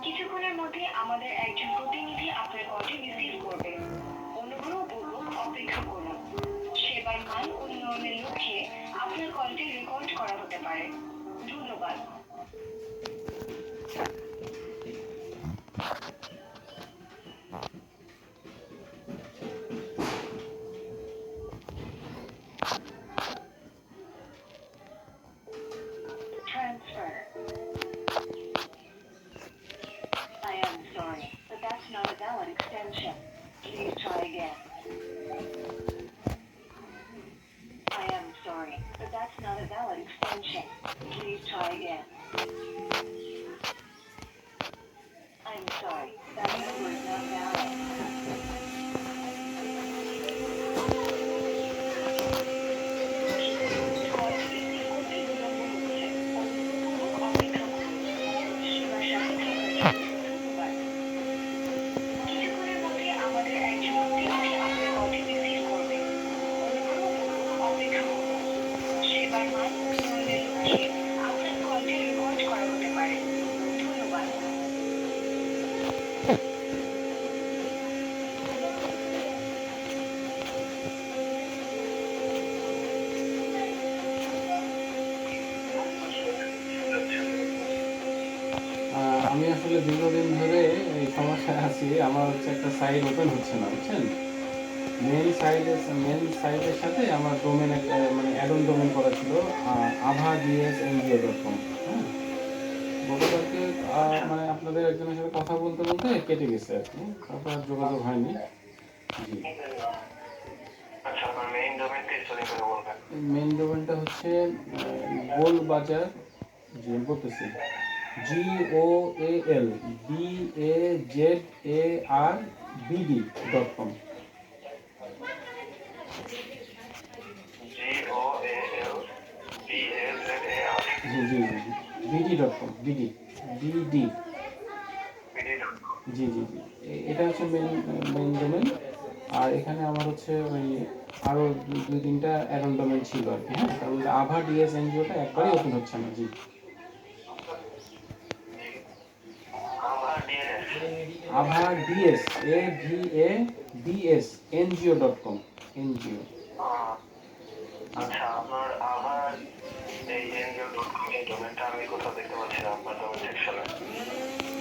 কিছুক্ষণের মধ্যে আমাদের একজন প্রতিনিধি আপনার কলটি রিসিভ করবে। অনুগ্রহপূর্বক অপেক্ষা করুন। সেবার মান উন্নয়নের লক্ষ্যে আপনার কলটি রেকর্ড করা হতে পারে। ধন্যবাদ। Transfer. I am sorry, but that's not a valid extension. Please try again. I am sorry, but that's not a valid extension. Please try again. I'm sorry, that number is not valid. কিছুক্ষণের মধ্যে আমাদের একজন প্রতিনিধি আপনার কলটি receive করবে। অনুগ্রহপূর্বক অপেক্ষা করুন। সেবার মান উন্নয়নের লক্ষ্যে আপনার কলটি রেকর্ড করা হতে পারে। ধন্যবাদ। আমি আসলে দীর্ঘদিন ধরে এই সমস্যায় আছি। আমার হচ্ছে একটা সাইট ওপেন হচ্ছে না, বুঝছেন। মেন সাইটের সাথে আমার ডোমেন একটা মানে অ্যাডন ডোমেন করা ছিল abha.dsngo.com। হ্যাঁ, গতকালকে মানে আপনাদের একজনের সাথে কথা বলতে বলতে কেটে গেছে আর কি, তারপর আর যোগাযোগ হয়নি। জি, মেইন ডোমেনটা হচ্ছে গোলবাজার, জি আমি বলতেছি GOALBAZARBD.com। জি জি জি BD.com, বিডি বিডি, জি জি জি। এটা হচ্ছে মেইন ডোমেন। আর এখানে আমার হচ্ছে ওই আরও দুই তিনটা অ্যাডন ডোমেন ছিল আর কি। হ্যাঁ, তার মধ্যে আভা ডিএস এনজিওটা একবারই ওপেন হচ্ছে না। জি, আভা ডিএস AVADS NGO.com, এনজিও। আচ্ছা, আপনার আভার এই এনজিও.com এই ডোমেনটা আমি কোথাও দেখতে পাচ্ছি না আপনার ডোমেন সেকশনে।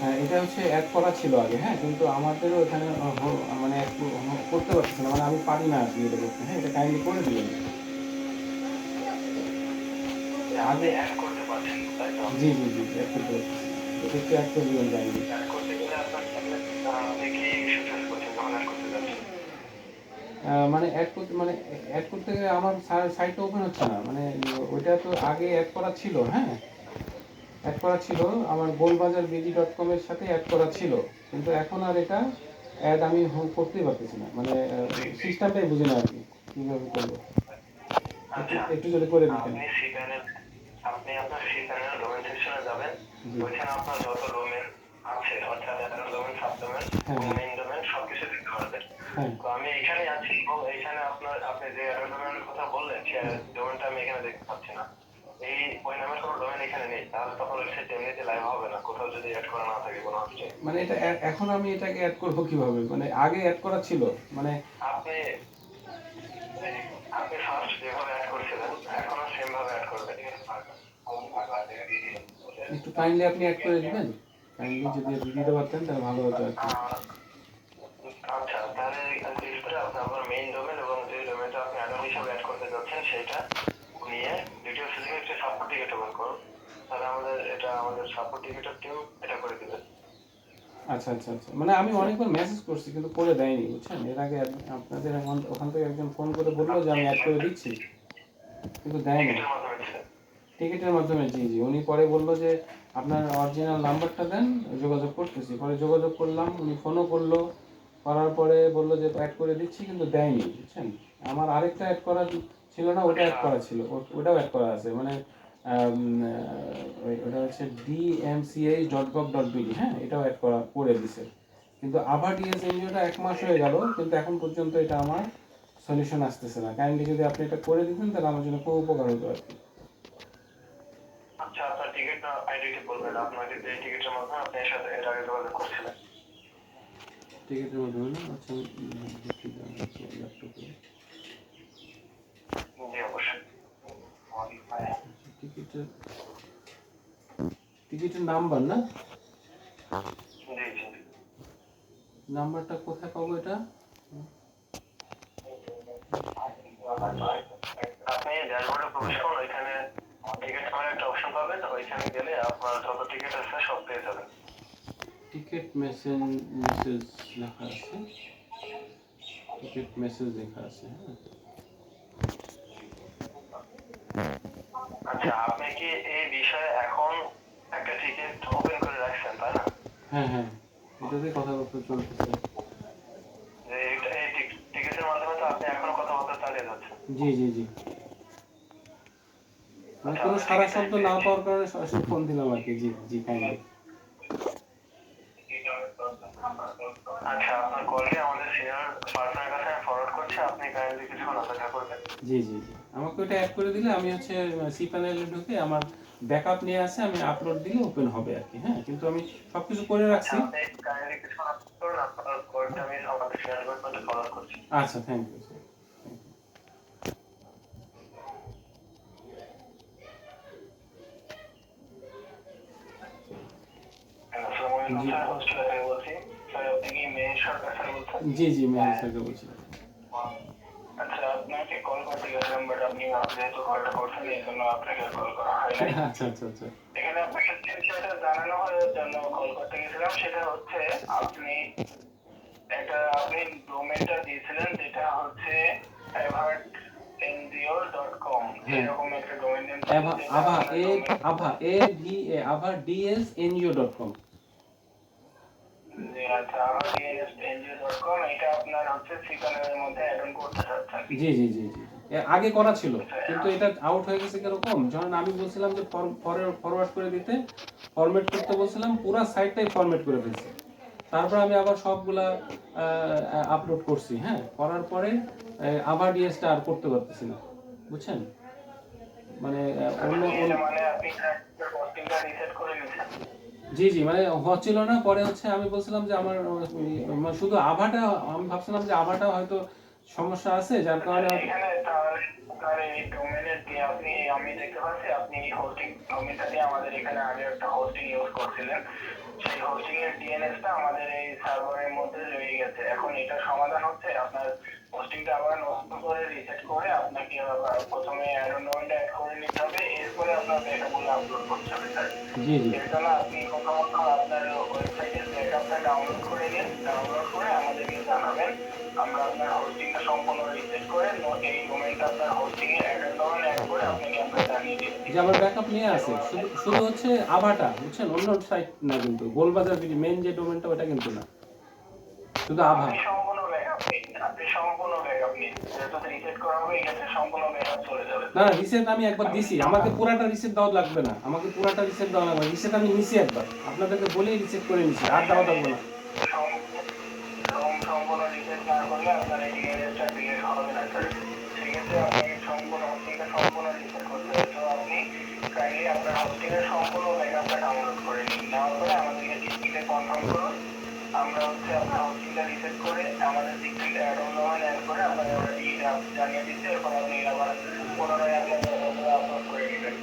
হ্যাঁ, এটা হচ্ছে অ্যাড করা ছিল আগে। হ্যাঁ, কিন্তু আমাদেরও এখানে মানে করতে পারছি না, মানে আমি পারি না আর কি এটা করতে। হ্যাঁ, এটা কাইন্ডলি করে দিবেন আপনি আগে। অ্যাড করতে পারছেন তাই তো? জি জি জি, অ্যাড করতে পারছি। এটা একটু অ্যাড করে দিবেন কাইন্ডলি। অ্যাড করতে গেলে আপনার আপনি কি ইস্যু ফেস করছেন যখন অ্যাড করতে যাচ্ছেন? মানে অ্যাড করতে গেলে আমার সাইটটা ওপেন হচ্ছে না। মানে ওইটা তো আগে অ্যাড করা ছিল। হ্যাঁ, অ্যাড করা ছিল আমার গোলবাজার BD.com এর সাথে অ্যাড করা ছিল, কিন্তু এখন আর এটা অ্যাড আমি করতেই পারতেছি না। মানে সিস্টেমটাই বুঝি না আর কি, কীভাবে করবো। আচ্ছা, একটু যদি করে দিতেন। আপনি আপনার সি প্যানেল ডোমেন সেকশনে যাবেন। ওইখানে আপনার যত ডোমেন আছে অর্থাৎ অ্যাডন ডোমেন, সাব ডোমেন এবং মেইন ডোমেন সবকিছু দেখতে পারবেন। তো আমি এখানে আছি এবং এখানে আপনি যে অ্যাডন ডোমেনের কথা বললেন সেই ডোমেনটা আমি এখানে দেখতে পাচ্ছি না। ওই নামের কোনো ডোমেন এখানে নেই, তাহলে তখন ওয়েবসাইট এমনিতে লাইভ হবে না কোথাও যদি অ্যাড করা না থাকে কোনো হোস্টে। মানে এটা এখন আমি এটাকে অ্যাড করবো কিভাবে? মানে আগে অ্যাড করা ছিল, মানে আপনি আপনি ফার্স্ট যেভাবে অ্যাড করেছিলেন এখনো সেম ভাবে অ্যাড করবেন। একটু কাইন্ডলি আপনি অ্যাড করে দিবেন। কাইন্ডলি যদি দিতে পারতেন তাহলে ভালো হতো আর কি। আচ্ছা, তাহলে লিস্টে আপনি আপনার মেইন ডোমেন এবং যে ডোমেনটা আপনি অ্যাডন হিসেবে অ্যাড করতে যাচ্ছেন সেটা নিয়ে ডিটেইলস লিখে একটা সাপোর্ট টিকেট ওপেন করুন। তাহলে আমাদের সাপোর্ট টিকেটের টিম এটা করে দিবে। আচ্ছা আচ্ছা আচ্ছা, মানে আমি অনেকবার মেসেজ করছি কিন্তু করে দেয়নি, বুঝছেন। এর আগে আপনাদের ওখান থেকে একজন ফোন করে বললো যে আমি অ্যাড করে দিচ্ছি, কিন্তু দেয়নি। টিকিটের মাধ্যমে, জি জি। উনি পরে বললো যে আপনার অরিজিনাল নাম্বারটা দেন, যোগাযোগ করতেছি। পরে যোগাযোগ করলাম, উনি ফোনও করলো, করার পরে বললো যে অ্যাড করে দিচ্ছি, কিন্তু দেয়নি, বুঝছেন। আমার আরেকটা অ্যাড করা ছিল না, ওটা অ্যাড করা ছিল, ওটাও অ্যাড করা আছে। মানে ওটা হচ্ছে dmch.gov.bd। হ্যাঁ, এটাও অ্যাড করে দিছে, কিন্তু আভা ডিএস এনজিওটা 1 মাস হয়ে গেল, কিন্তু এখন পর্যন্ত এটা আমার সলিউশন আসতেছে না। কাইন্ডলি যদি আপনি এটা করে দিতেন তাহলে আমার জন্য খুব উপকার হতো আর কি। আচ্ছা, আপনার টিকিট আইডিটি বলবেন আপনাকে যে টিকিটের মাধ্যমে আপনি এর সাথে এর আগে যোগাযোগ করছিলেন। টিকিটের মাধ্যমে না? আচ্ছা আমি দেখি ল্যাপটপে। জি অবশ্যই। টিকিটের টিকিটের নাম্বার না? জি জি। নাম্বারটা কোথায় পাবো এটা? আপনি ড্যাশবোর্ডে প্রবেশ করুন, ওইখানে টিকিট নামের একটা অপশন পাবেন, ওইখানে গেলে আপনার যত টিকিট আছে সব পেয়ে যাবেন। টিকিট মেসেজ লেখা আছে। টিকিট মেসেজ লেখা আছে। হ্যাঁ আচ্ছা, আপনি কি এই বিষয়ে এখন একটা টিকিট ওপেন করে রাখছেন, তাই না? হ্যাঁ হ্যাঁ, এটাতেই কথাবার্তা চলতেছে। যে এই টিকিটের মাধ্যমে তো আপনি এখনো কথাবার্তা চালিয়ে যাচ্ছেন। জি জি জি, মানে আচ্ছা, কোনো আপনার সারা টিকিট শব্দ না পাওয়ার কারণে সরাসরি ফোন দিলাম আর কি। জি জি, কাইন্ডলি। আচ্ছা, আপনার কলটি আমাদের সিনিয়র পার্সনের কাছে আমি ফরওয়ার্ড করছি, আপনি কাইন্ডলি কিছুক্ষণ অপেক্ষা করবেন। জি জি জি, আমাকে ওটা অ্যাড করে দিলে আমি হচ্ছে সি প্যানেলে ঢুকে আমার ব্যাকআপ নিয়ে আসে, আমি আপলোড দিলে ওপেন হবে আর কি। হ্যাঁ, কিন্তু আমি সবকিছু করে আচ্ছা, রাখছি। আপনি কাইন্ডলি কিছুক্ষণ অপেক্ষা করুন, আপনার কলটা আমি আমাদের সিনিয়র ডিপার্টমেন্টে ফরওয়ার্ড করছি। আচ্ছা, থ্যাংক ইউ স্যার। আসসালামু আলাইকুম স্যার, হোস্টেল থেকে বলছি। স্যার আপনি কি মেহের সরকার স্যার বলছেন? জি জি, মেহের স্যারকে বলছিলাম। আচ্ছা, আপনাকে কল করতে গেছিলাম, বাট আপনি যেহেতু কলটা করছেন এই জন্য আপনাকে কল করা হয় নাই। আচ্ছা আচ্ছা আচ্ছা। এখানে আপনাকে যে বিষয়টা জানানো হয় জন্য কল করতে গেছিলাম, সেটা হচ্ছে আপনি ডোমেনটা দিয়েছিলেন, যেটা হচ্ছে avarngo.com, এরকম একটা ডোমেন নেম ছিল, যেটা avardsngo.com। জি আচ্ছা, avarngo.com, এটা আপনার হচ্ছে সিকনের মধ্যে অ্যাড অন করতে চাচ্ছেন। জি জি জি জি, আগে করা ছিল কিন্তু এটা আউট হয়ে গেছে। কিরকম, যখন আমি বলছিলাম যে ফরওয়ার্ড করে দিতে, ফরম্যাট করতে বলছিলাম, পুরো সাইটটাই ফরম্যাট করে দিয়েছে। তারপর আমি আবার সবগুলা আপলোড করছি। হ্যাঁ, করার পরে আবার ডিএসটা আর করতে পারতেছি না, বুঝছেন? মানে অন্য মানে আপনি পোস্টিংটা রিসেট করে নিয়েছেন? জি জি, মানে হচ্ছিল না। পরে হচ্ছে আমি বলছিলাম যে আমার মানে শুধু আভাটা, আমি ভাবছিলাম যে আভাটা হয়তো সমস্যা আছে, যার কারণে এখানে তাহলে এই ডোমেনের দিয়ে আমি দেখতে পাচ্ছি আপনি হোস্টিং ডোমেনটা দিয়ে আমাদের এখানে আগে একটা হোস্টিং ইউজ করছিলেন। সেই হোস্টিং এর ডিএনএসটা আমাদের এই সার্ভারের মধ্যে রয়ে গেছে। এখন এটা সমাধান হচ্ছে আপনার হোস্টিংটা আবার নতুন করে রিসেট করে আপনাকে প্রথমে অ্যাডন ডোমেনটা অ্যাড করে নিতে হবে, এরপরে আপনার ব্যাকআপগুলো আপলোড করতে হবে স্যার। জি জি। এর জন্য আপনি প্রথমত আপনার ওয়েবসাইটের ব্যাকআপটা ডাউনলোড করে নিন, ডাউনলোড করে আমাদেরকে জানাবেন। আমরা আপনার হোস্টিংটা সম্পূর্ণ রিসেট করে এই ডোমেইনটা আপনার হোস্টিং এ অ্যাড ডোমেইন অ্যাড করে আপনাকে আমরা জানিয়ে দিই যে আমার ব্যাকআপ নিয়ে আছে, শুধু শুধু হচ্ছে আভাটা, বুঝছেন? অন্য সাইট না, কিন্তু গোলবাজার মেইন যে ডোমেনটা ওটা কিন্তু না, শুধু আভা। আপনি সম্পূর্ণ ব্যাকআপ নিন, যেহেতু রিসেট করা হবে এক্ষেত্রে সম্পূর্ণ ব্যাকআপ চলে যাবে। না, রিসেট আমি একবার দিছি, আমাকে পুরাটা রিসেট দেওয়া লাগবে না, আমাকে পুরাটা রিসেট দেওয়া লাগবে। রিসেট আমি নিছি একবার, আপনাদেরকে বলেই রিসেট করে নিছি, আর দেওয়া লাগবে না। সম্পূর্ণ রিসেট না করলে আপনার এই ডিএনএসটা ডিলিট হবে না স্যার। সেক্ষেত্রে আপনাকে সম্পূর্ণ হোস্টিংটা সম্পূর্ণ রিসেট করতে হবে। তো আপনি কাইন্ডলি আপনার হোস্টিংয়ের সম্পূর্ণ ব্যাকআপটা ডাউনলোড করে নিন, নেওয়ার পরে আমাদেরকে ডিসপ্লে কনফার্ম করুন। আমরা হচ্ছে আপনার হোস্টিংটা রিসেট করে আমাদের দিক থেকে অ্যাড অন ডোমেইন অ্যাড করে আপনাকে আমরা জানিয়ে দিচ্ছি। এরপর আপনি আবার পুনরায় আপনার ব্যাকআপগুলো আপলোড করে নেবেন।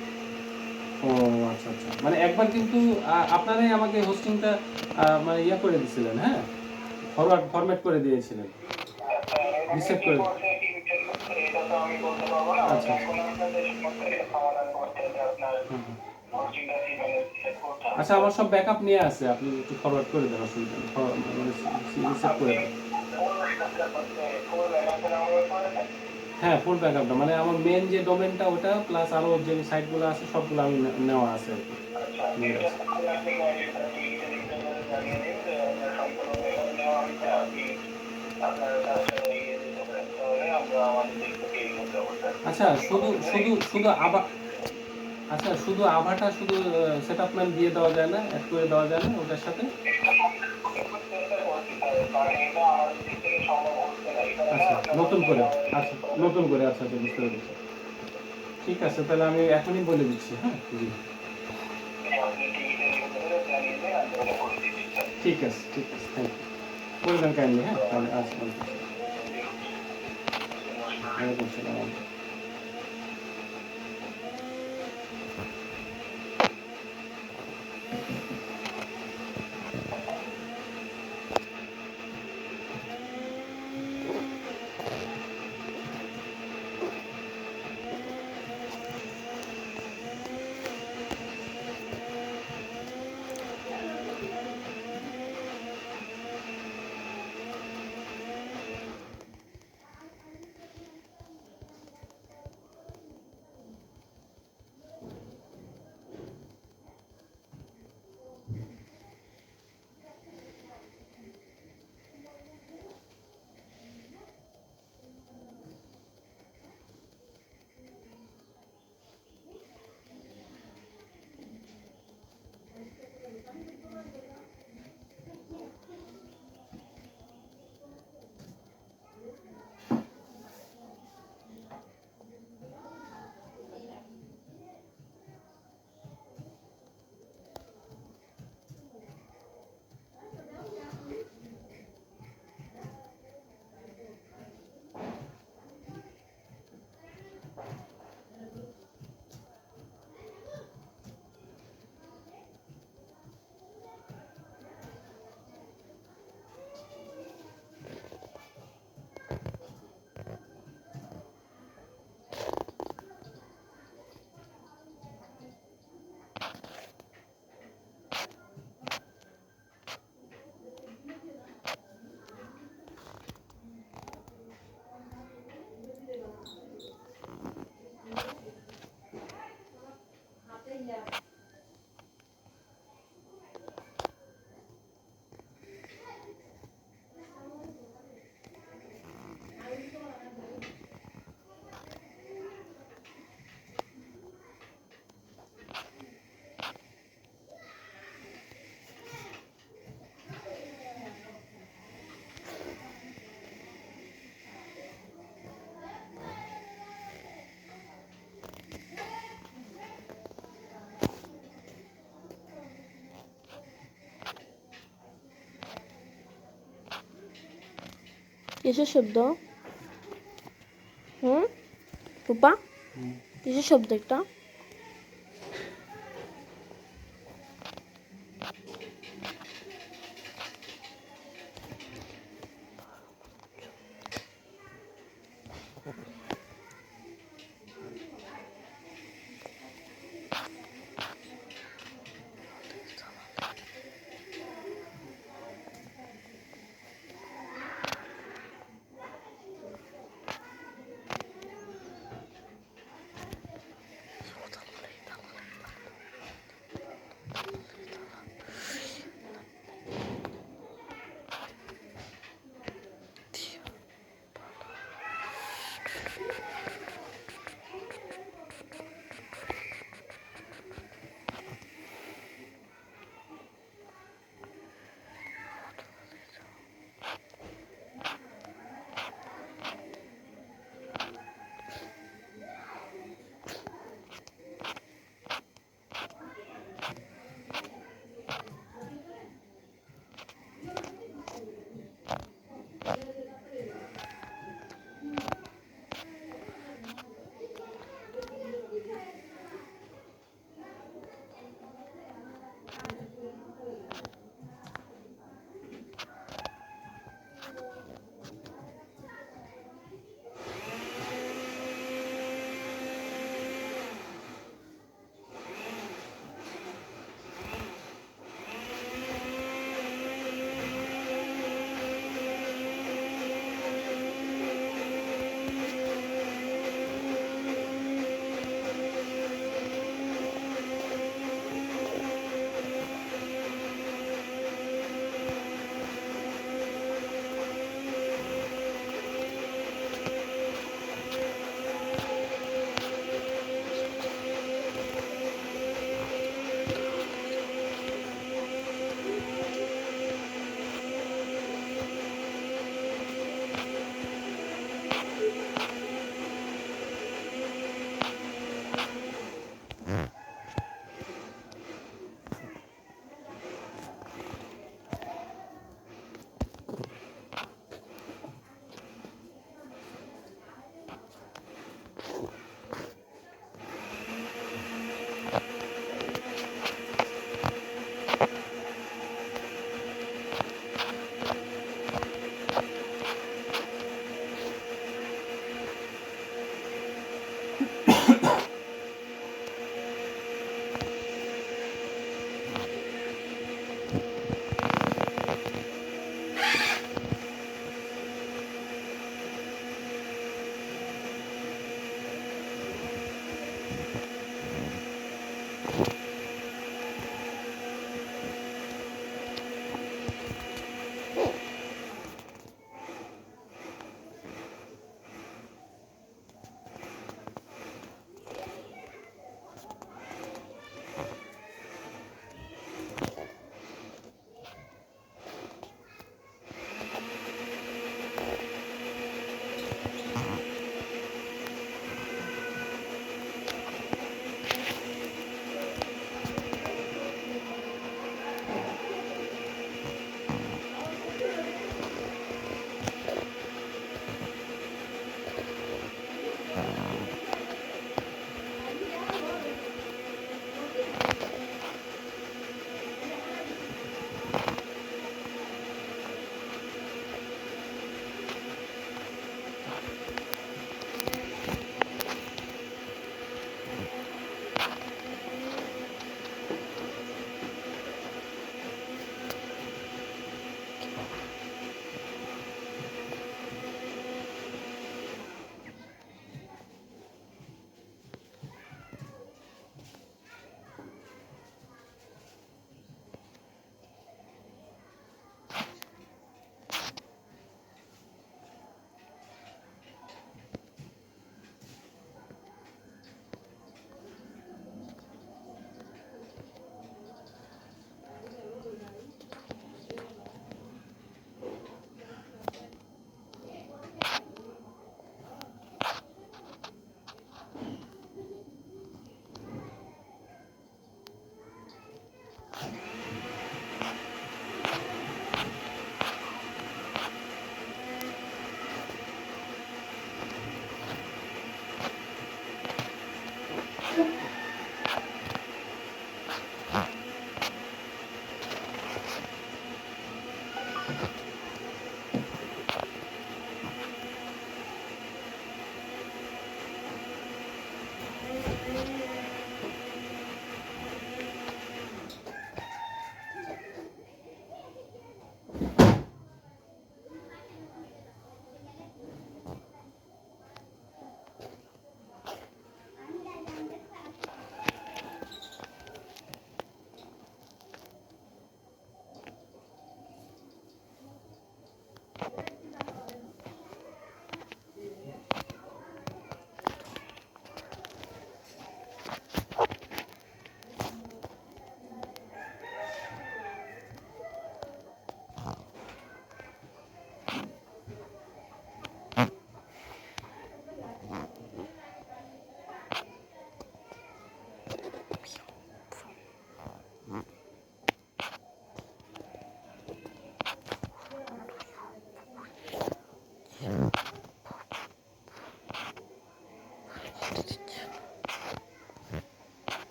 ও আচ্ছা আচ্ছা, মানে একবার কিন্তু আপনারাই আমাকে হোস্টিংটা মানে ইয়া করে দিয়েছিলেন। হ্যাঁ, ফরম্যাট করে দিয়েছিলেন, রিসেট করে। এটা তো আমি বলতে পারবো না। আচ্ছা এখন আপনাদের সমস্যার সমাধান করতে হবে, আপনার হোস্টিংটা কিভাবে সেট করতে হবে। আচ্ছা, আমার সব ব্যাকআপ নিয়ে আছে, আপনি একটু ফরওয়ার্ড করে দেন, অসুবিধা নেই, মানে রিসেট করে দেন। হ্যাঁ, ফুল ব্যাকআপটা, মানে আমার মেন যে ডোমেনটা ওটা প্লাস আরো যে সাইটগুলো আছে সবগুলো আমি নেওয়া আছে আর কি। আচ্ছা, শুধু শুধু শুধু আভা, আচ্ছা শুধু আভাটা শুধু সেটআপমেন্ট দিয়ে দেওয়া যায় না, অ্যাড করে দেওয়া যায় না ওটার সাথে? আচ্ছা, নতুন করে, আচ্ছা নতুন করে, আচ্ছা আচ্ছা, বুঝতে পেরেছি। ঠিক আছে, তাহলে আমি এখনই বলে দিচ্ছি। হ্যাঁ জি। আপনি টিকিটের ভিতরে জানিয়ে দেন, আমি তাহলে করে দিচ্ছি স্যার। ঠিক আছে, থ্যাংক ইউ। বলবেন কাইন্ডলি, হ্যাঁ, তাহলে আসবেন। ওয়ালাইকুম আসসালাম। কিসের শব্দ? রূপা, কিসের শব্দ একটা?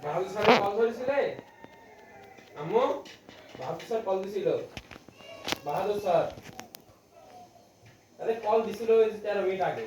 বাহাদুর স্যারের কল ধরেছিলে আম্মু? বাহাদুর স্যার কল দিছিল। বাহাদুর স্যার আরে কল দিছিল 13 মিনিট আগে।